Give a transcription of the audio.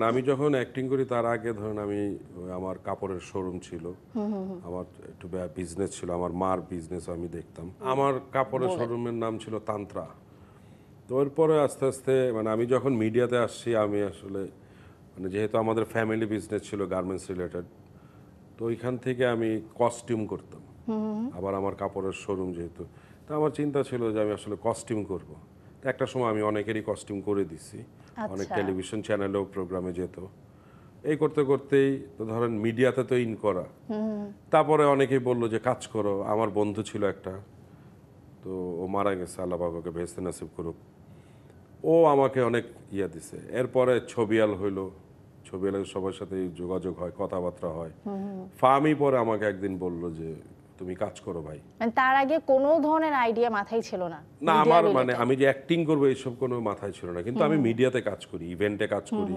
আমি যখন অ্যাক্টিং করি তার আগে ধরুন আমি আমার কাপড়ের শোরুম ছিল। আমার একটু বিজনেস ছিল, আমার মার বিজনেস আমি দেখতাম। আমার কাপড়ের শোরুমের নাম ছিল তান্ত্রা। তো এরপরে আস্তে আস্তে মানে আমি যখন মিডিয়াতে আসছি আমি আসলে মানে যেহেতু আমাদের ফ্যামিলি বিজনেস ছিল গার্মেন্টস রিলেটেড, তো ওইখান থেকে আমি কস্টিউম করতাম। আবার আমার কাপড়ের শোরুম যেহেতু, তো আমার চিন্তা ছিল যে আমি আসলে কস্টিউম করব। তো একটা সময় আমি অনেকেরই কস্টিউম করে দিছি, অনেক আচ্ছা। টেলিভিশন চ্যানেলেও প্রোগ্রামে যেত। এই করতে করতেই তো ধরেন মিডিয়াতে তো ইন করা, তারপরে অনেকেই বললো যে কাজ করো। আমার বন্ধু ছিল একটা, তো ও মারা গেছে, আল্লাহ পাক ওকে বেহেশতে নসিব করুক। ও আমাকে অনেক ইয়া দিছে। এরপরে ছবিয়াল হইলো, ছবিয়ালের সবার সাথে যোগাযোগ হয়, কথাবার্তা হয়। ফামি পরে আমাকে একদিন বলল যে তুমি কাজ করো ভাই। মানে তার আগে কোনো ধরনের আইডিয়া মাথায় ছিল না না মিডিয়া আমার মানে রিলেটেড। আমি যে অ্যাক্টিং করবো এইসব কোনো মাথায় ছিল না, কিন্তু আমি মিডিয়াতে কাজ করি, ইভেন্টে কাজ করি।